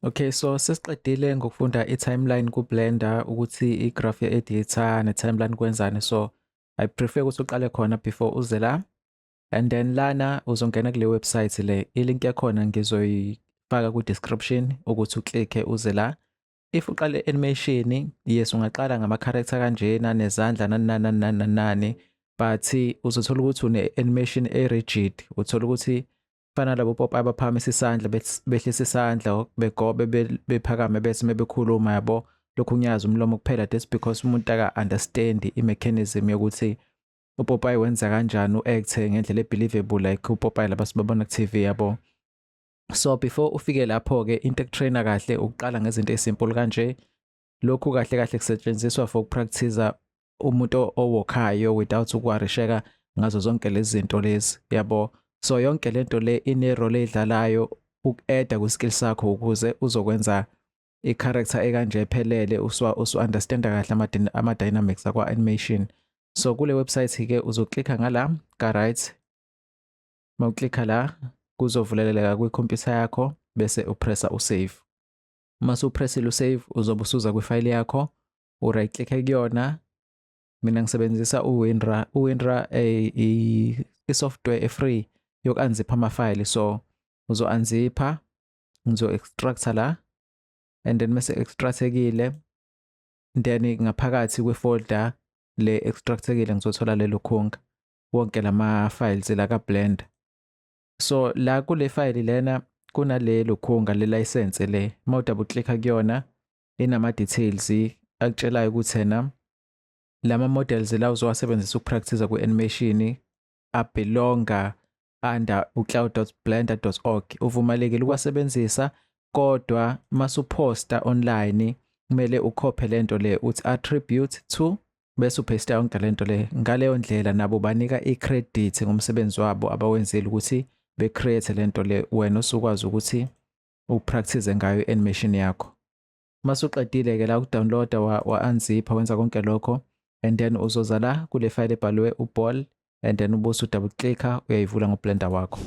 Okay, so sesiqedile ngokufunda i-timeline ku-Blender ukuthi i-graph ye-editor ne-timeline kwenzani. So I prefer ukuthi uqale khona before uze la. And then lana uzongena kule website le. I-link yakhona ngizoyifaka ku-description ukuthi uklikhe uze la. If uqale animation, yes ungaqala ngama-character kanjena nezandla nani. But uzothola ukuthi une-animation e-rigid. Uthola ukuthi fana labo pop abaphakamisa isandla behlisa isandla begobe bephakame bese mebekhuluma yabo lokhu nyazi umlomo kuphela. That's because umuntu aka-understand i-mechanism yokuthi uPopeye wenza kanjani u-act ngendlela e-believable like uPopeye laba sibabona ku-TV yabo. So before ufike lapho-ke into ekutrainer kahle ukuqala ngezinto ezisimple kanje. Lokhu kahle kahle kusetshenziswa for ukupractice umuntu owokhayo without ukwarisheka ngazo zonke lezi zinto lezi yabo. So yonke lento le ine-role edlalayo uku-add ku-skill sakho ukuze uzokwenza i-character ekanje ephelele usu-understanda kahle ama-dynamics akwa-animation. So kule website ke uzoklikha ngala ka-right. Mawuklikha la kuzovuleleka kwikhompyutha yakho bese upressa usave. Mase upressile usave uzobe usuza kwifile yakho u-right click kuyona. Mina ngisebenzisa uWinrar. uWinrar i-software e-free yoku-unzipha ama-file. So uzo-unzipha ngizo-extractor la and then mase extractekile then ngaphakathi kwe-folder le extractekile ngizothola lelo khunga wonke lama-files la ka-Blender. So la kule file lena kunalelo khunga le-license le. Mawudouble clicka kuyona inama-details akutshelayo ukuthi ena lama models la uzowasebenzisa ukupractice ku-animation abelonga under ucloud.blender.org. Uvumelekile ukwasebenzisa kodwa masuposta online kumele ukhophe lento le uthi attribute to bese upaste yonke lento le. Ngaleyo ndlela nabo banika i-credit ngomsebenzi wabo abawenzile ukuthi be-create lento le wena usukwazi ukuthi upractice ngayo i-animation yakho. Masuqedile ke la ukudownloada wa-unzipha wenza konke lokho and then uzoza la kule file ebhalwe uball and then ubusu double clicka uyayivula ngoBlender wakho.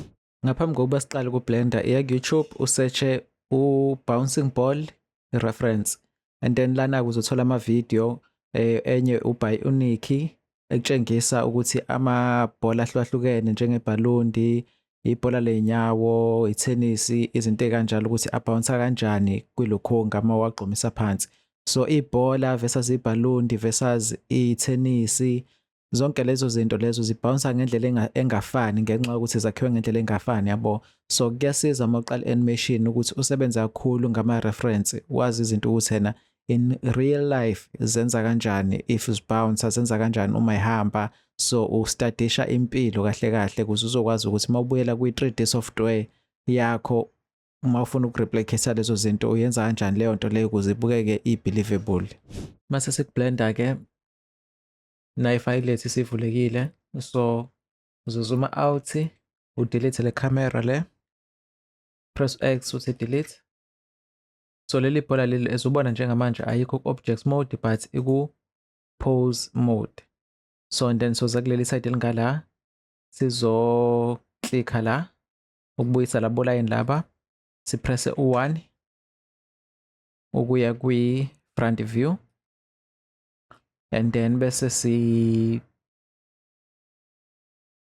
Ngaphambi kokuba siqale kuBlender iya ku-YouTube usearche u-bouncing ball reference and then lana uzothola ama-video enye by Uniki ekutshengisa ukuthi amabhola ahlukahlukene njengebhalundi, ibhola lenyawo, itenisi, izinto ekanjalo ukuthi abounce kanjani kwilokhunga uma wagqumisa phansi. So ibhola versus ibhalundi versus itenisi zonke lezo zinto lezo zibounce ngendlela engafani ngenxa yokuthi zakhiwe ngendlela engafani yabo. So kuyasiza uma uqala animation ukuthi usebenze kakhulu ngama-reference wazi izinto ukuthi ena in real life zenza kanjani, if zibounce zenza kanjani uma ihamba. So ustadisha impilo kahle kahle ukuze uzokwazi ukuthi mawubuyela kwi-3D software yakho uma ufuna ukureplicate lezo zinto uyenza kanjani leyo nto leyo ukuze ibukeke i-believable. Mase sikublender ke na ifile lethu sivulekile. So uzozuma out udelete le camera le, press X uthi delete. So leli bhola leli ezubona njengamanje ayikho ku-object mode but iku-pose mode. So and then soza kuleli side elingala sizoklikha la ukubuyisa labo line laba sipress u1 ukuya kwi-front view and then bese si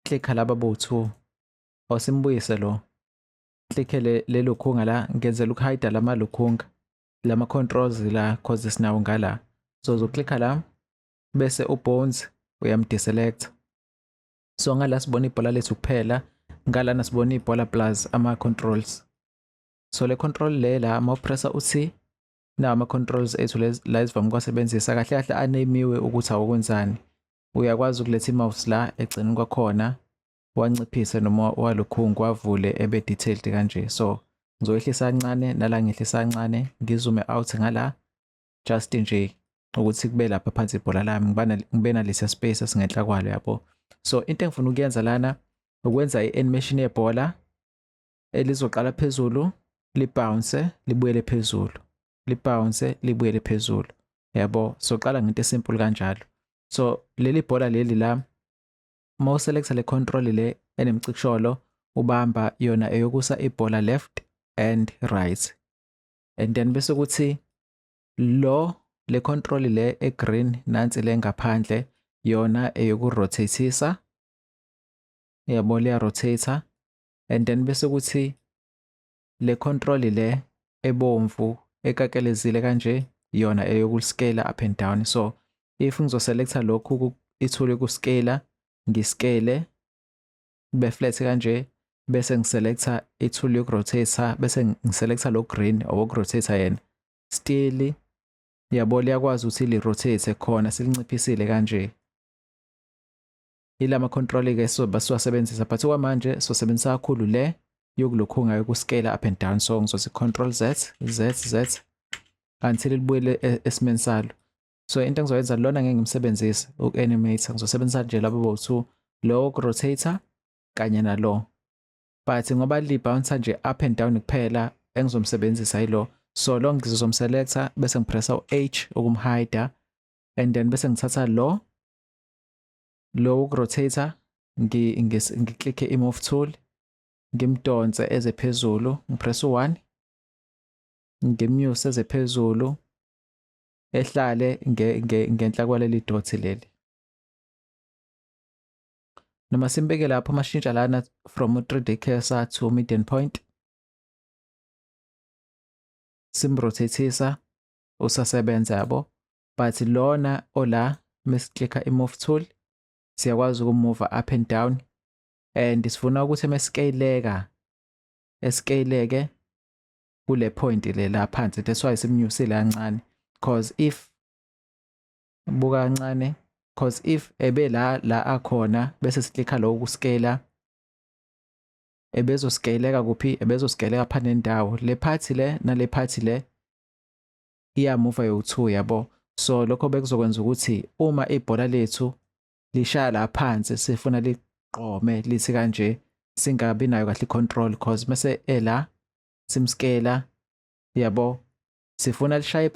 klikha laba bo2 awusimbuyise lo klikhe lelo khunga la ngenzela ukuhide lama lokhunga lama controls la cause sinawo ngala. So uzoklikha la bese ubones uyamdeselect. So ngala sibona ibhola lethu kuphela ngala nasibona ibhola plus ama controls. So le control le la ma pressa uthi na ama controls ethu la isivama ukwasebenzisa kahle kahle anemiwe ukuthi awokwenzani. Uyakwazi ukuletha i-mouse la egcineni kwakhona wanciphise noma walokhungu wavule ebe detailed kanje. So ngizoyehlisa kancane nala ngehlisa kancane ngizume out ngala just nje ukuthi kube lapha phansi ibhola lami ngibe nalesi space esingenhla kwalo yabo. So into engifuna ukuyenza lana ukwenza i-animation yebhola elizoqala phezulu libounce libuyele phezulu, libounce libuyele phezulu yabo. So qala ngento esimple kanjalo. So leli bhola leli la ma uselecta le control le enemcikisholo ubamba yona eyokusa ibhola left and right and then bese kuthi le control le e-green nansi le ngaphandle yona eyoku-rotate-isa, yabo liya-rotate, and then bese kuthi le control le ebomvu ekakelezile kanje yona eyoku-scale up and down. So if ngizoselecta lokhu ithule ku-scale, ngiscale kube flat kanje, bese ngiselecta ithule yoku-rotate, bese ngiselecta lo green owoku-rotate yena, still yabo liyakwazi ukuthi li-rotate khona silinciphisile kanje. Ilama control-ke siwasebenzisa, but okwamanje sosebenzisa kakhulu le yokulokhunga yoku-scale up and down. So ngizothi control Z, Z, Z until libuyele esimeni salo. So into engizoyenza lona ngeke ngimsebenzise uku-animate, ngizosebenzisa nje labo bowu-2, lo woku-rotate kanye nalo, but ngoba li-bounce nje up and down kuphela engizomsebenzisa yilo. So lo ngizomselecta bese ngipressa u-H ukumhida, and then bese ngithatha lo woku-rotate ngiklikhe i-move tool, ngimdonse eze phezulu, ngipressa u-1, ngimnyuse eze phezulu, ehlale ngenhla kwaleli dot leli. Noma simbeke lapho mashintsha lana from 3D cursor to median point, simrotatisa usasebenza yabo, but lona ola mesiklikha i-move tool siyakwazi ukumove up and down, and sifuna ukuthi escaleke kule point le la phansi. That's why simnyusile kancane, because if buka kancane, because if ebe la akhona bese siklikha lo kuscale, ebezoscaleka kuphi, ebezoscaleka phana nendawo le part le nale part le iyamove yo2 yabo. So lokho bekuzokwenza ukuthi uma ibhola lethu lishaya la phansi sifuna liqome lithi kanje, singabi nayo kahle control, because mase ela simscale yabo, sifuna lishaye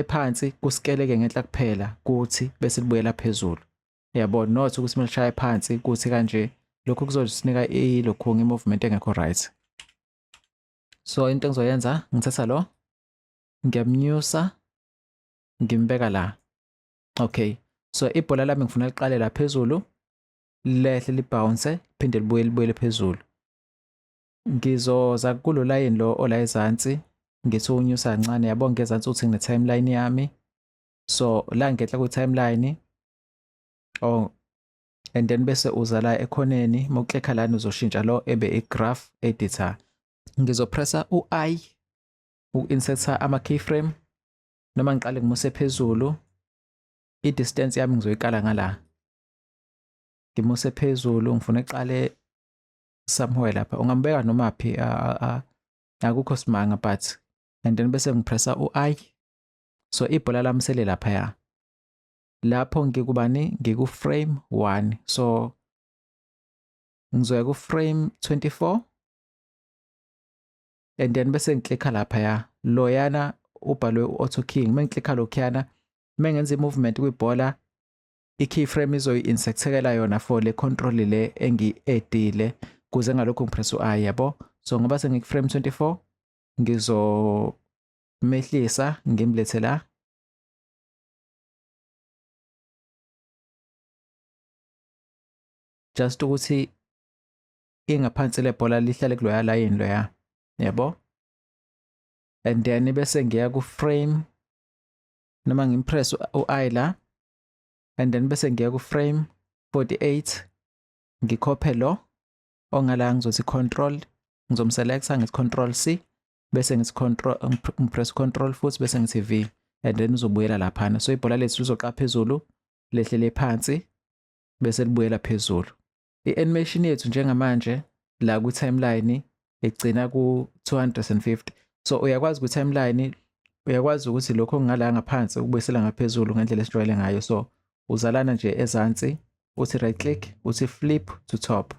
phansi kuskeleke ngenhla kuphela kuthi bese libuyela phezulu yabo, not ukuthi malishaye phansi kuthi kanje. Lokho kuzosinika ilokhunga i-movement engekho right. So into engizoyenza ngithatha lo ngiyamnyusa ngimbeka la. Okay, so ibhola lami ngifuna liqale la phezulu lehle libounce phinde libuyele phezulu. Ngizoza kulo line lo ola ezansi ngithi unyusa kancane yabo, ngezansi uthi ngine timeline yami. So la ngenhla kwe timeline, and then bese uza la ekhoneni, mawuklikha lana uzoshintsha lo ebe i-graph editor. Ngizopressa u-I uku-inserta ama-keyframe, noma ngiqale ngimuse phezulu. I-distance yami ngizoyikala ngala, ngimuse phezulu, ngifuna eqale somewhere lapha. Ungambeka noma phi, akukho simanga, but and then bese ngipressa u-I. So ibhola lami sele laphaya, lapho ngikubani, ngiku-frame 1. So ngizoya ku-frame 24, and then bese ngiklikha laphaya loyana ubhalwe u-auto keying. Mengiklikha lokhuyana, mengenza i-movement kwibhola, i-keyframe izoyi-insertekela yona for le control le engi-edile kuze ngalokho ngipressa u-I yabo. So ngoba sengiku-frame 24 ngizomehlisa ngimlethe la, just ukuthi ingaphansi lebhola lihlale kuloya line loya yabo. And then bese ngiya ku-frame, noma ngimpress u-I la, and then bese ngiya ku-frame 48, ngikhophe lo ongala, ngizothi control, ngizomselecta ngithi control C, bese ngithi control, ngipress control futhi bese ngithi V, and then uzobuyela laphana. So ibhola lethu lizoqa phezulu lehlele phansi bese libuyela phezulu. I-animation yethu njengamanje la ku-timeline igcina ku-250. So uyakwazi ku-timeline, uyakwazi ukuthi lokho ongala ngaphansi ukubuyisela ngaphezulu ngendlela esijwayele ngayo. So uzalana nje ezansi, uthi right click, uthi flip to top.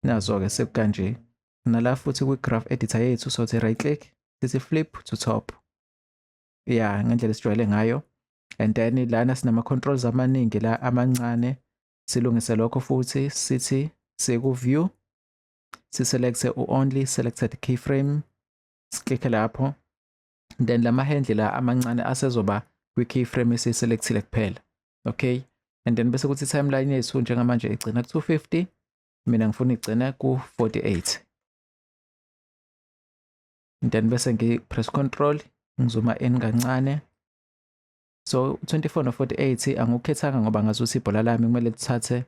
Nazo-ke sekukanje. Nala futhi kwi-graph editor yethu sothi right click, sithi flip to top. Yeah, ngendlela esijwayele ngayo. And then lana sinama controls amaningi la amancane, silungise lokho futhi sithi siku view, siselecte only selected keyframe, siklikhe lapho, then lama handle la amancane asezoba kwi-keyframe esiselectile kuphela. Okay, and then bese kuthi timeline yethu njengamanje igcina ku-250, mina ngifuna igcine ku-48. Then bese ngipress control ngizuma in kancane. So 24 no-48 angukhethanga ngoba ngazuthi ibhola lami kumele lithathe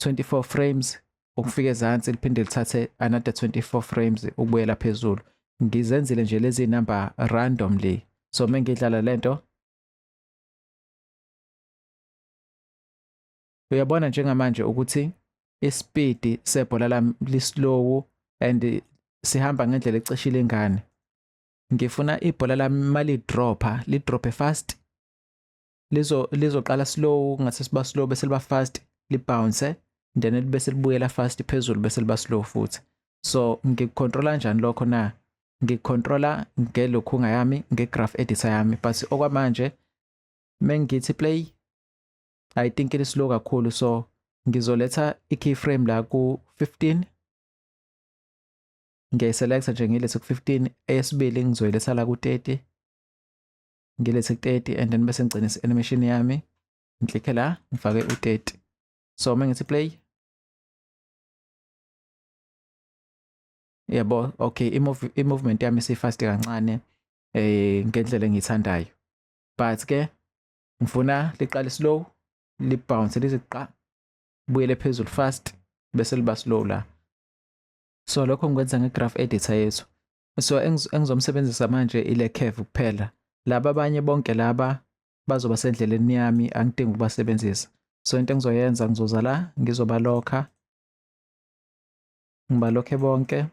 24 frames ukufika ezansi liphinde lithathe another 24 frames ukubuyela phezulu. Ngizenzile nje lezi number randomly. So mengidlala lento uyabona njengamanje ukuthi ispeed sebhola lami lislow and sihamba ngendlela ecishile ingane. Ngifuna ibhola lami malidropha lidrophe fast, lizoqala slow ngase siba slow bese liba fast libounce, then bese libuyela fast phezulu bese liba slow futhi. So ngikucontrola kanjani lokho na? Ngikucontrola ngelokhunga yami ngegraph editor yami, but okwamanje mengithi play I think it is slow kakhulu, so ngizoletha i-keyframe la ku-15, ngiyayiselecta nje ngilethe ku-15, eyesibili ngizoyiletha la ku-30, ngilethe ku-30 and then bese ngigcina i-animation yami, ngiklikhe la ngifake u-30. So mengithi play yabo, okay, i-movement yami isifast kancane ngendlela engiyithandayo, but ke ngifuna liqale slow libounce lize qa buyele phezulu fast bese liba slow la. So lokho ngikwenza ngegraph editor yethu. So engizomsebenzisa manje ile curve kuphela. Laba abanye bonke laba bazoba sendleleni yami, angidingi ukubasebenzisa. So into engizoyenza ngizoza la ngizobalokha, ngibalokhe bonke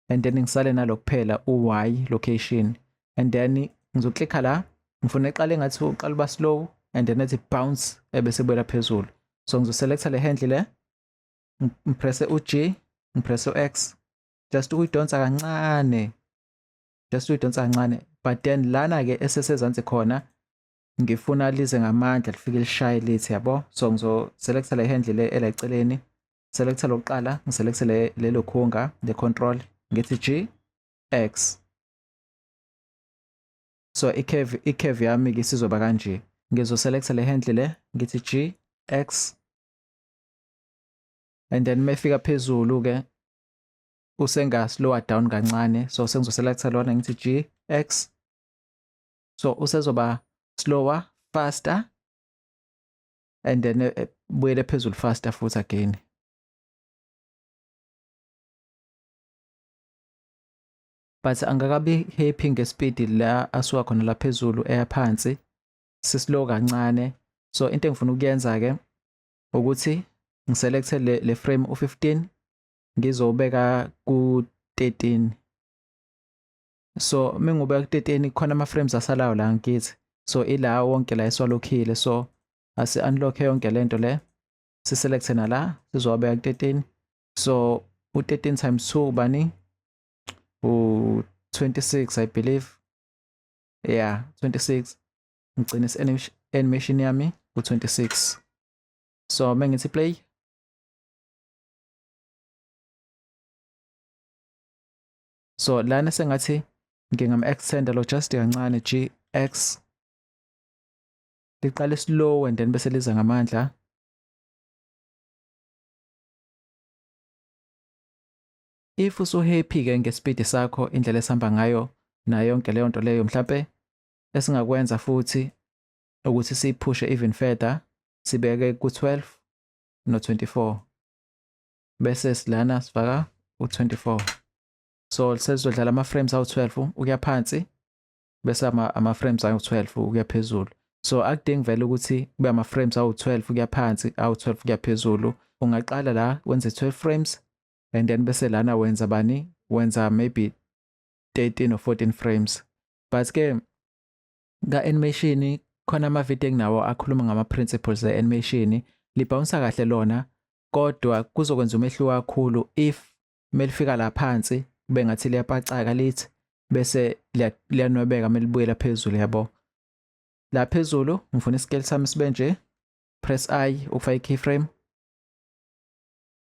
and then ngisale nalo kuphela u-Y location, and then ngizoklikha la ngifuna iqale ngathi uqala uba slow and then ethi bounce ebese buyela phezulu. So ngizoselecta le handle le, ngipresse u-G, ngipresse u-X, just ukuyidonsa kancane, but then lana ke esesezansi khona ngifuna lize ngamandla lifike lishaye lithi yabo. So ngizoselecta le handle le ela eceleni, selecta lokuqala, ngiselecta lelo khunga le control, ngithi G X. So i-curve yami ke sizoba kanje. Ngizoselecta le handle le, ngithi G X, and then mefika phezulu ke usenga slower down kancane, so sengizoselecta lona ngithi G X. So usezoba slower faster and then buyele phezulu faster futhi again. But angakabi happy ngespeed la asuka khona la phezulu eya phansi, sislow kancane. So into engifuna ukuyenza ke ukuthi ngiselecte le frame u15 ngizobeka ku13. So mengubeka ku13 khona ama frames asalayo la ngithi, so ila wonke la eswalokhile. So asi unlock yonke lento le, siselecte na la sizobeka ku13. So u13 times 2 bani u26 I believe, yeah 26. Ngigcina animation yami ku26. So mengithi play so lana sengathi ngingam-extenda lo just kancane GX, liqale slow and then bese liza ngamandla. If usuhappy ke ngespeed sakho, indlela esihamba ngayo nayo yonke leyo nto leyo, mhlambe esingakwenza futhi ukuthi siphushe even further, sibeke ku12 no24 bese silana sifaka u24. So sesizodlala ama frames awu12 ukuya phansi bese ama frames awu12 ukuya phezulu. So akudingi vele ukuthi kube ama frames awu12 ukuya phansi awu12 ukuya phezulu. Ungaqala la wenze 12 frames and then bese lana wenza bani, wenza maybe 13 or 14 frames. But ke ka animation khona ama video enginawo akhuluma ngama principles e animation, libounce kahle lona, kodwa kuzokwenza umehluko kakhulu if melifika la phansi kube ngathi liyapacaka lithi bese liyanwebeka melibuyela phezulu yabo. La phezulu ngifuna iscale sami sibe nje, press I ukufaka keyframe.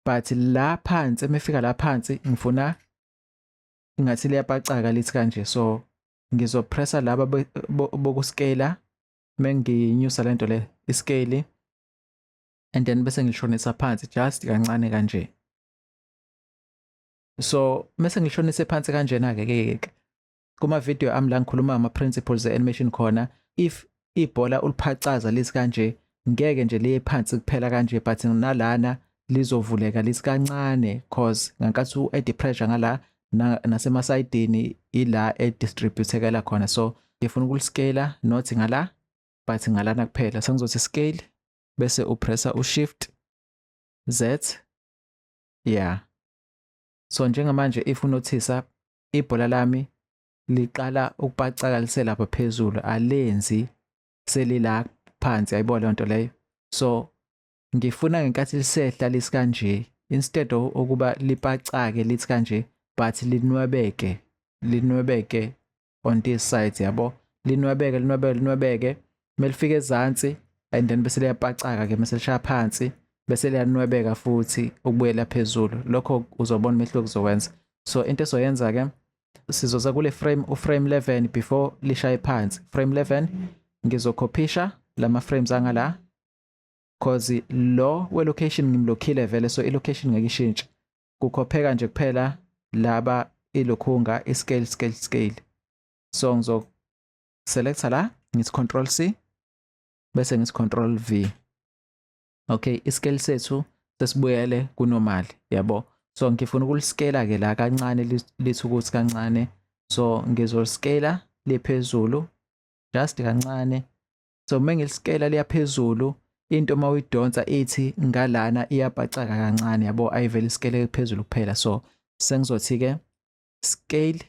But la phansi mefika la phansi ngifuna ingathi liyapacaka lithi kanje. So ngizopressa laba bokuscale menginyusa lento le iscale, and then bese ngilishonisa phansi just kancane kanje. So mase ngilishonise phansi kanjena ke kuma video ami la ngikhuluma ama principles e-animation khona, if ibhola uliphacaza lithi kanje ngeke nje liye phansi kuphela kanje, but nalana lizovuleka lithi kancane cause ngankathi u-add pressure ngala nasemasayidini ila edistributeka khona. So ngifuna ukuliscale not ngala but ngalana kuphela. Sengizothi scale bese upressa u-shift Z, yeah. So njengamanje if unothisa ibhola lami liqala ukupacaka liselapha phezulu, alenzi selila phansi, ayibona le nto leyo. So ngifuna ngenkathi lisehla lisi kanje, instead okuba lipacake lithi kanje but linwebeke on this side, yabo, linwebeke melifike ezansi, and then bese liyapacaka ke mase lishaya phansi bese liyanwebeka futhi ukubuyela phezulu. Lokho uzobona umehluko kuzowenza. So into esoyenza ke sizoza kule frame uframe 11 before lishaye phansi. Frame 11 ngizokhopisha lama frames angala cause lo we location ngimlokhile vele, so i-location ngeke ishintshe, kukhopheka nje kuphela laba ilokhunga scale. So ngizo selecta la ngithi control C bese ngithi control V. Okay, iscale sethu sesibuyele kunormal, yabo. So ngifuna ukuliscale ke la kancane lithi ukuthi kancane, so ngizoliscale liphezulu just kancane. So mengiliscale liyaphezulu, into mawuyidonsa ithi ngalana iyapacaka kancane, yabo, ayivele iscale phezulu kuphela. So sengizothi ke scale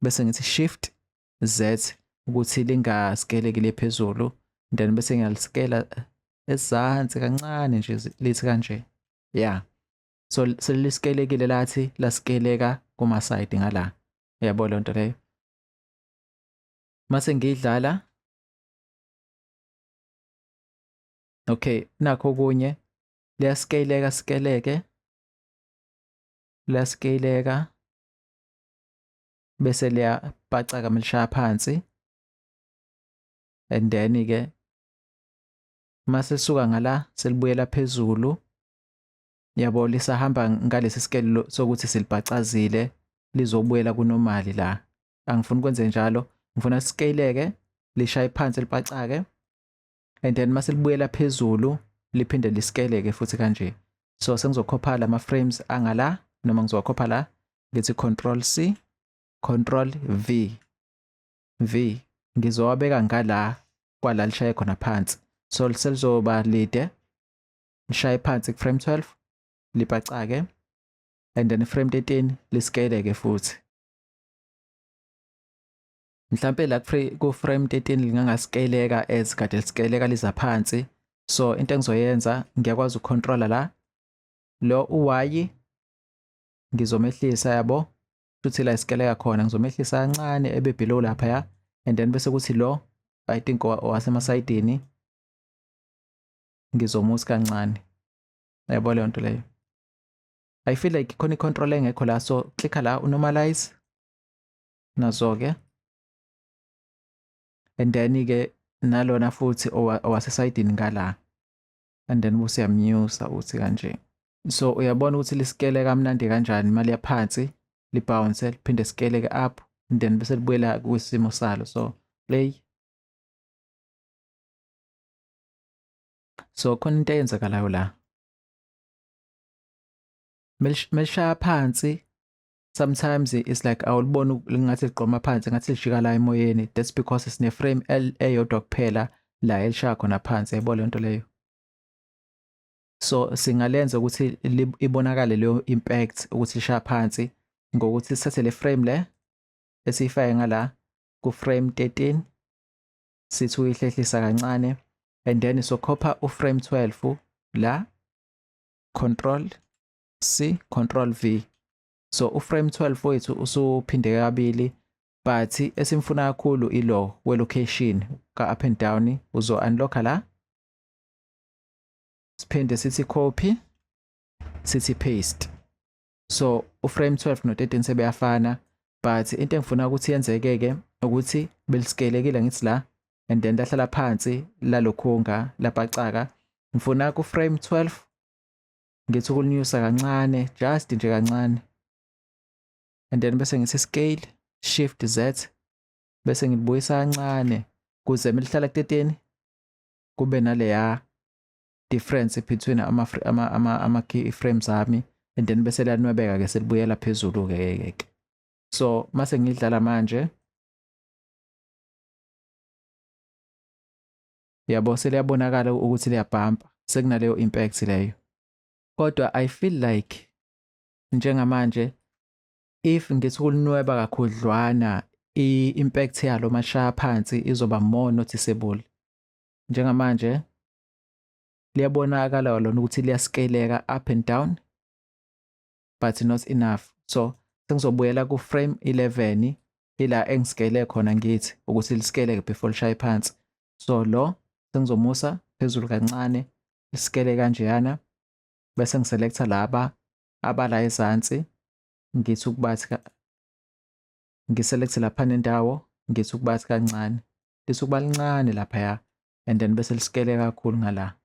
bese ngithi shift Z ukuthi lingascale ke phezulu, then bese ngiyaliscale ezansi kancane nje lithi kanje, yeah. So seliskelekile lathi laskeleka kuma side ngala, yabo le nto leyo. Mase ngidlala, okay, nakho kunye liyaskeleka bese liyapacaka melishaya phansi, and then ke mase suka ngala selibuyela phezulu, yabo, lisahamba ngalesi scale sokuthi silibhacazile lizobuyela kunormal la. Angifuni ukwenze njalo, ngifuna scaleke lishaye phansi lipacake, and then mase libuyela phezulu liphinde liskeleke futhi kanje. So sengizokhopha lama frames angala, noma ngizokhopha la ngithi control C control V ngizowabeka ngala kwala lishaye khona phansi. So selizoba lide lishaye phansi ku frame 12 lipacake, and then frame 13 liskeleke futhi. Mhlambe la ku frame 13 lingangaskeleka as kade liskeleka liza phansi. So into engizoyenza ngiyakwazi ukucontrola la lo uY ngizomehlisa, yabo, futhi la iskeleka khona ngizomehlisa kancane ebe below lapha ya, and then bese kuthi lo I think wasemasayidini ngizomusa kancane, yabo le nto leyo. I feel like khona icontrol engekho la, so clicka la unormalize nazo ke, and then ke nalona futhi owasesayidini ngala, and then usiyamnyusa uthi kanje. So uyabona ukuthi liskele kamnandi kanjani mali yaphansi libounce liphinde scale ke up, and then bese libuyela kwisimo salo. So play. So khona into eyenzakalayo la, melishaya phansi sometimes it's like awulibona lingathi liqoma phansi ngathi lishika la emoyeni. That's because sine frame eyodwa kuphela la elishaya khona phansi, yabo le nto leyo. So singalenza ukuthi ibonakale leyo impact ukuthi lishaya phansi ngokuthi sithathe le frame le esifake ngala ku frame 13 sithi uyihlehlisa kancane, and then sokhopha u frame 12 la control C control V. So u frame 12 wethu usuphinde kabili, but esimfuna kakhulu ilo we location ka up and down. Uzo unlock la, siphinde sithi copy sithi paste. So u frame 12 no 13 sebeyafana, but into engifuna ukuthi yenzeke-ke ukuthi beliskelekile ngithi la and then lahlala phansi lalokhunga labhacaka. Ngifuna ku-frame 12 ngithi ukulinyusa kancane, just nje kancane, and then bese ngithi scale shift Z bese ngilibuyisa kancane kuze melihlala ku-13 kube naleya difference between ama-key frames ami, and then bese liyanwebeka-ke selibuyela phezulu-ke. So mase ngidlala manje, yabo seliyabonakala ukuthi liyabhampa, sekunaleyo impact leyo. Kodwa I feel like njengamanje if ngithi ukulinweba kakhudlwana i-impact yalo mashaya phansi izoba more noticeable. Njengamanje liyabonakala lona ukuthi liyaskeleka up and down but not enough. So sengizobuyela ku-frame 11 ila engiskele khona ngithi ukuthi liskeleke before lishaye phansi. So lo sengizomusa phezulu kancane liskele kanjeyana bese ngiselecta laba abala ezansi ngithi ukubathi ngiselecte lapha nendawo ngithi ukubathi kancane lithi ukuba lincane laphaya, and then bese liskele kakhulu ngala.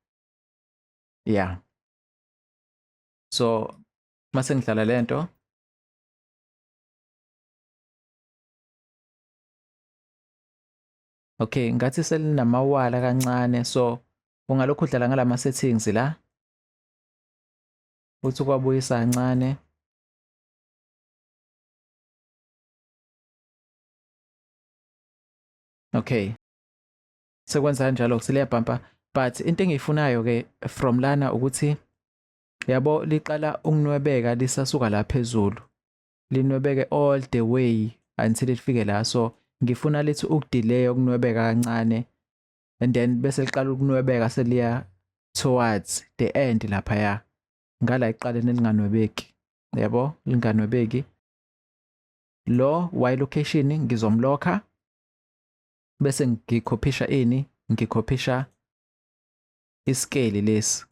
Yeah, so mase ngidlala lento okay, ngathi selinamawala kancane, so ungalokhu udlala ngalama settings la uthi ukwabuyisa kancane. Okay, sekwenza kanjalo seliyabhampa, but into engiyifunayo-ke from lana ukuthi yabo liqala ukunwebeka lisasuka la phezulu linwebeke all the way until lifike la. So ngifuna lithi ukudelay ukunwebeka kancane and then bese liqala ukunwebeka seliya towards the end laphaya ngala iqale nelinganwebeki, yabo linganwebeki. Lo y location ngizomlokha bese ngikhopisha ngikhopisha iscale lesi.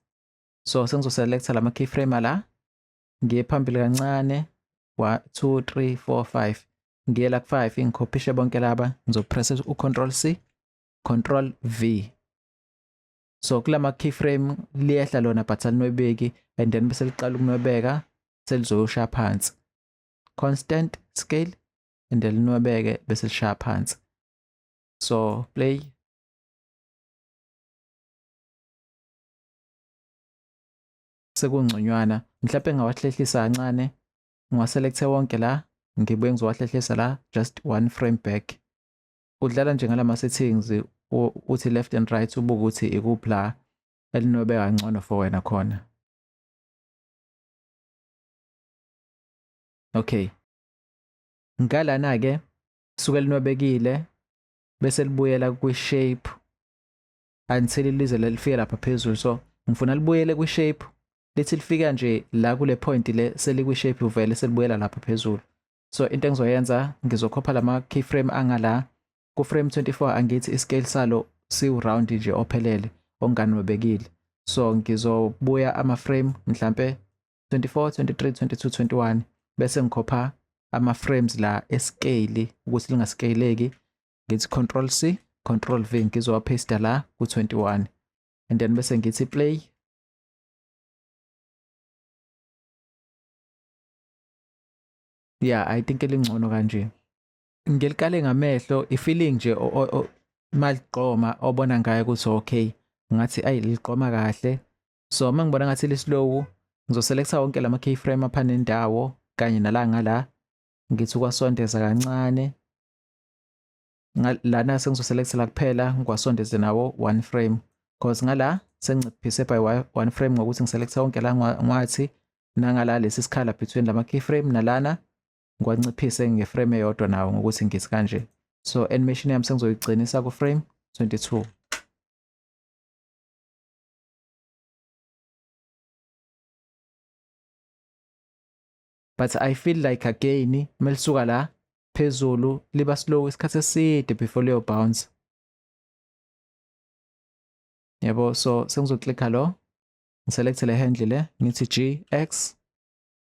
So sengizoselecta lama keyframe la ngiye phambili kancane 1 2 3 4 5 ngiye la ku5 ngikhopishe bonke laba ngizopressa uCtrl C Ctrl V. So kulama keyframe liyehla lona but alinwebeki, and then bese liqala ukunwebeka selizoshaya phansi constant scale and then linwebeke bese lishaya phansi. So play. Sekungconywana mhlawumbe ngawahlehlisa kancane ngiwaselecte wonke la ngibuye ngizowahlehlisa la just 1 frame back. Udlala nje ngalama settings uthi left and right ubuke ukuthi ikuphi la elinwebeka kangcono for wena khona. Okay, ngalana ke suke linwebekile bese libuyela kwi-shape until lize lifike lapha phezulu. So ngifuna libuyele kwi-shape lithi lifika nje la kule point le selikwi-shape uvele selibuyela lapha phezulu. So into engizoyenza ngizokhopha lama keyframe angala ku-frame 24 angithi iscale salo siwu-round nje ophelele onganwebekile. So ngizobuya ama-frame mhlampe 24 23 22 21 bese ngikhopha ama-frames la escale ukuthi lingascaleki ngithi Ctrl C Ctrl V ngizowapaste la ku21 and then bese ngithi play. Yeah, I think elingcono kanje. Ngelikale ngamehlo ifeeling nje maliqoma obona ngayo ukuthi okay ngathi liqoma kahle. So mangibona ngathi lislow ngizoselecta wonke lama keyframe apha nendawo kanye nala ngala ngithi ukwasondeza kancane lana sengizoselecta la kuphela ngikwasondeze nawo 1 frame because ngala senginciphise by 1 frame ngokuthi ngiselecta wonke la ngathi nangala lesi sikhala between lama keyframe nalana ngwanciphise ngeframe eyodwa nawo ngokuthi ngithi kanje. So animation yami sengizoyigcinisa ku frame 22. But I feel like again melisuka la phezulu liba slow isikhathi eside before leyo bounce. Yabo, so sengizoclicka lo ngiselect le handle le ngithi G X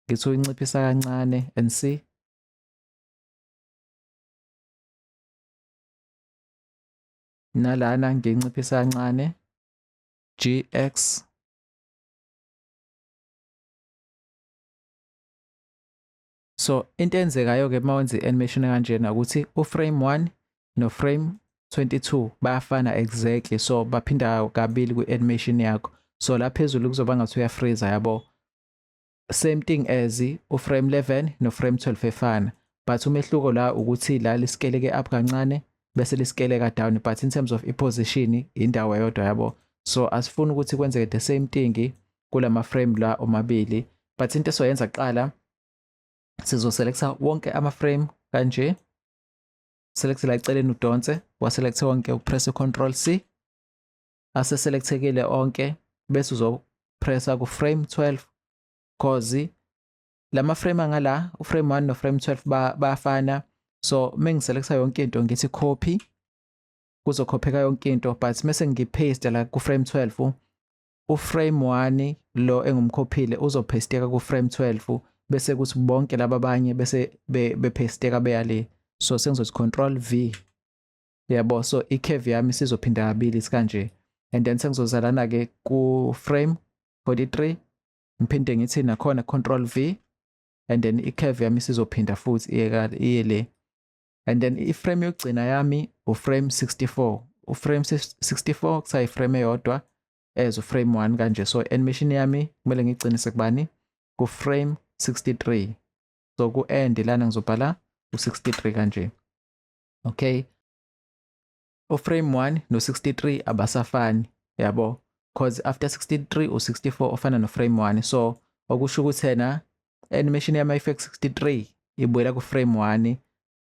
ngithi uyinciphisa kancane and C nalana nginciphisa kancane GX so into enzekayo ke mawenza i-animation kanjena ukuthi uframe 1 noframe 22 bayafana exactly so baphinda kabili kwi-animation yakho so la phezulu kuzoba ngathi uyafreeza yabo same thing as uframe 11 noframe 12 efana but umehluko la ukuthi la liskeleke up kancane bese liskeleka down but in terms of i-position indawo yodwa yabo so asifuni ukuthi kwenzeke the same thing kulama frame la omabili but into esoyenza kuqala sizoselecta wonke ama-frame kanje select la eceleni udonse waselecta wonke upress Ctrl C aseselectekile onke bese uzopressa ku frame 12 cause lama frame angala uframe 1 no frame 12 bayafana so mengiselecta yonke into ngithi copy kuzokhopeka yonke into but mase ngipaste la ku frame 12 uframe 1 lo engumkhophile uzopasteka ku frame 12 bese kuthi bonke laba abanye bese bepasteka beyale so sengizothi Ctrl V yabo so i-curve yami sizophinda kabili sikanje and then sengizozalana ke ku frame 43 ngiphinde ngithi nakhona Ctrl V and then i-curve yami sizophinda futhi iye le and then iframe yokugcina yami uframe 64 uframe 64 kusayi frame eyodwa as uframe 1 kanje so animation yami kumele ngigcinise kubani ku frame 63 so ku end lana ngizobhala u63 kanje okay uframe 1 no63 abasafani yabo cause after 63 u64 ofana no frame 1 so okusho ukuthi yena animation yama effect 63 ibuyela ku frame 1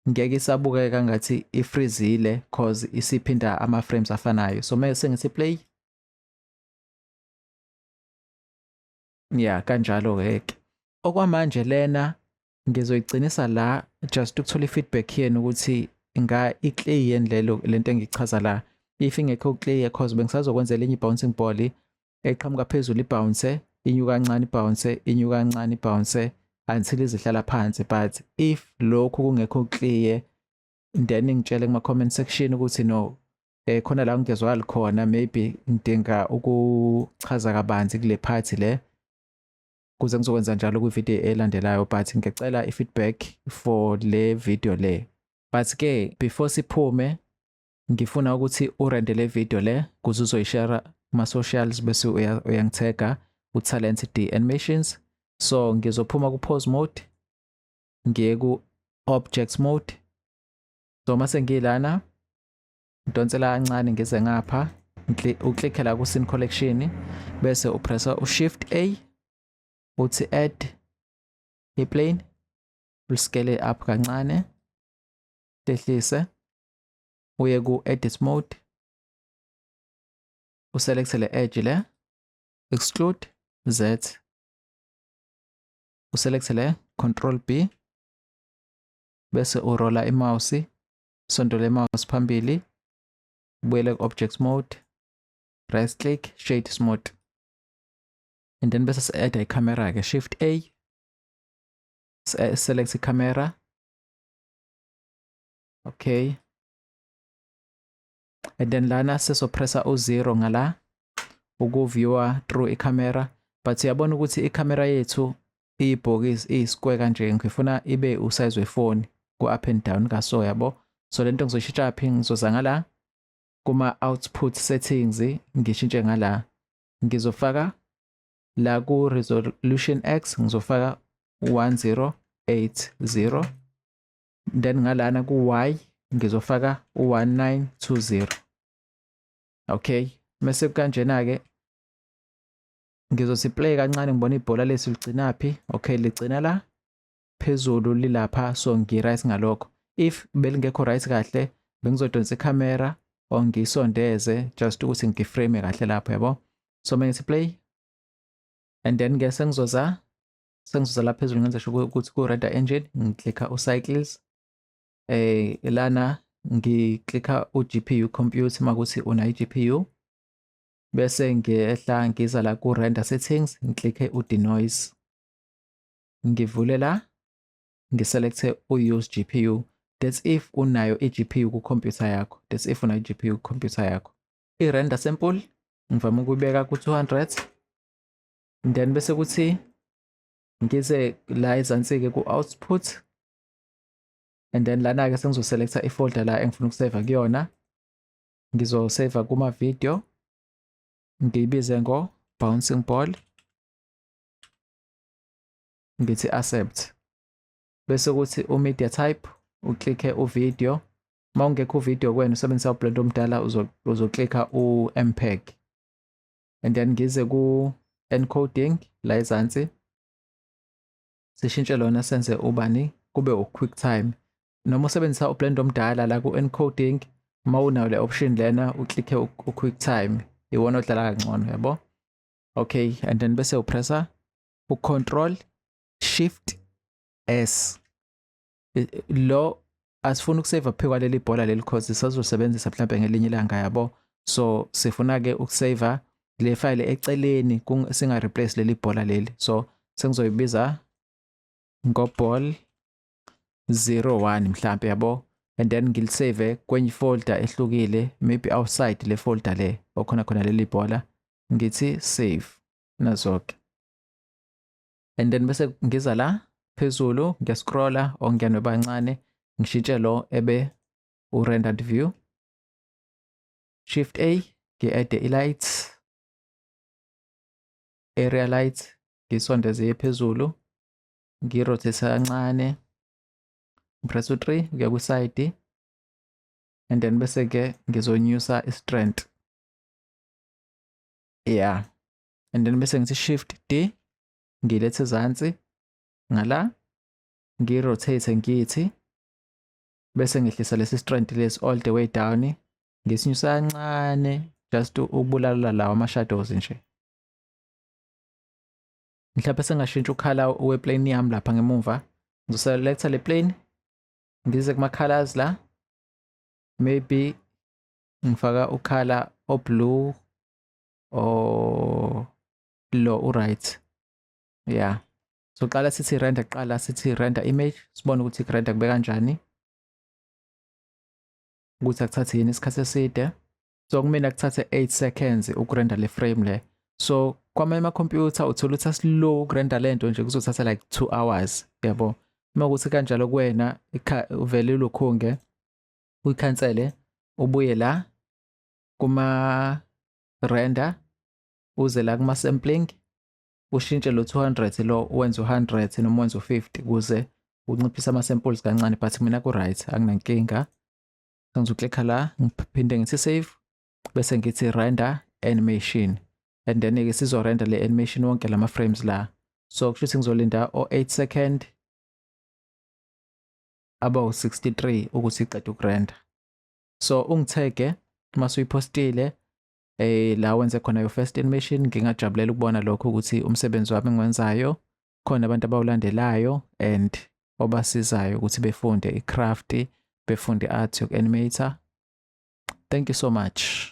ngeke isabukeka ngathi ifreezile cause isiphinda ama frames afanayo so mase ngithi play yeah kanjalo ke okwamanje lena ngizoyigcinisa la just ukuthola i-feedback yenu ukuthi inga i-clay yendlelo lento engichaza la if ingekho clear cause bengisazokwenza lenye i-bouncing ball eqhamuka phezulu i-bounce inyuka kancane i-bounce inyuka kancane i-bounce until izihlala phansi but if lokho kungekho clear then ngitshele kuma comment section ukuthi no khona la ngizwakala khona maybe ngidinga ukuchaza kabanzi kule part le kuze ngizokwenza njalo kwi-video elandelayo but ngicela i-feedback for le video le but ke before siphume ngifuna ukuthi urende le video le kuze uzoyishare kuma socials bese uyangitagga uTalent D Animations so ngizophuma ku pause mode ngiye ku objects mode so mase ngilana ngidonsela kancane ngize ngapha uclick la ku scene collection bese upressa u-shift A uthi add i-plane uscale up kancane tehlise uye ku edit mode uselect le edge le exclude Z uselect le Ctrl B bese urolla i-mouse sondole i-mouse phambili ubuyele ku object mode right click shade smooth and then bese add i-camera ke shift A select i-camera okay and then lana sesopressa u0 ngala ukuviewa through i-camera but uyabona ukuthi i-camera yethu iyibhokisi iyi-square kanje ngifuna ibe usize wefoni ku-up and down kaso yabo so lento ngizoyishintsha phi ngizoza ngala kuma output settings ngishintshe ngala ngizofaka la ku resolution X ngizofaka 1080 then ngalana ku Y ngizofaka u1920 okay mase kanjena ke ngizothi play kancane ngibona ibhola lesi ligcinaphi okay ligcina la phezulu lilapha so ngi-right ngalokho if belingekho right kahle bengizodonsa i-camera or ngisondeze just ukuthi ngiframe kahle lapho yabo so mengithi play and then ke sengizoza la phezulu ngenza sure ukuthi ku render engine ngiklikha ucycles lana ngiklikha u-GPU compute makuthi una i-GPU bese ngiyehla ngiza la ku render settings ngiklikhe u-denoise ngivule la ngiselecte u-use GPU That's if unayo i-GPU ku-computer yakho. That's if unayo i-GPU ku-computer yakho. I-render sample ngivame ukubeka ku-200 and then bese kuthi ngize la ezansi-ke ku-output and then lana-ke sengizoselecta i-folder la engifuna ukuseva kuyona. Ngizoseva kuma-video ngiyibize ngo-bouncing ball ngithi accept. Bese kuthi u-media type uklikhe uvideo. Uma ungekho uvideo kwena usebenzisa uBlender omdala uzoklikha u-MPEG and then ngize ku-encoding la ezansi sishintshe lona senze ubani kube u-QuickTime. Noma usebenzisa uBlender omdala la ku-encoding uma unayo le option lena uklikhe u-QuickTime iwona odlala kangcono yabo. Okay, and then bese upressa u-Control Shift S. Lo asifuna ukusave phekwa leli bhola leli cause sazosebenzisa mhlawumbe ngelinye ilanga yabo. So sifuna ke ukusave le file eceleni singa replace leli bhola leli. So sengizoyibiza ngoball 01 mhlawumbe yabo and then ngilisave kwenye folder ehlukile maybe outside le folder le okhona khona leli bhola ngithi save nazoke. And then bese ngiza la phezulu ngiyascrolla or ngiyane bancane ngishintshe lo ebe u-rendered view. Shift A ngi-add i-lights, area light ngisondeze phezulu, ngirotate kancane, press u3 kuya ku-side and then bese ke ngizonyusa i-strength. Yeah. And then bese ngithi shift D ngilethe ezansi ngala ngirotate ngithi bese ngihlisa lesi strength lesi all the way down ngisinyusa kancane just ukubulala lawa ama-shadows nje. Mhlawumbe sengashintsha ukhala we-plane yami lapha ngemuva. Ngizoselecta le plane ngize kuma-colors la maybe ngifaka ukhala o-blue or lo u-right. Yeah. So qala sithi render, qala sithi render image sibone ukuthi render kube kanjani ukuthi akuthathe yini isikhathi eside. So kumina kuthathe 8 seconds ukurender le frame le. So kwamanye ama-computer uthola ukuthi slow ukurender lento nje kuzothatha like 2 hours yabo. Uma ukuthi kanjalo kuwena uvele ulokhunge uyikhansele ubuye la kuma render uze la kuma sampling ushintshe lo 200 lo wenza u100 noma wenza u50 ukuze unciphise ama-samples kancane but mina ku-right anginankinga. Ngizoklikha la ngiphinde ngithi save bese ngithi render animation and then ke sizorender le animation wonke lama frames la. So kusho ukuthi ngizolinda o8 second about 63 ukuthi iqede ukurender. So ungitheke mase uyipostile la wenze khona your first animation. Ngingajabulela ukubona lokho ukuthi umsebenzi wami engiwenzayo khona abantu abawulandelayo and obasizayo ukuthi befunde icraft, befunde art yoku-animator. Thank you so much.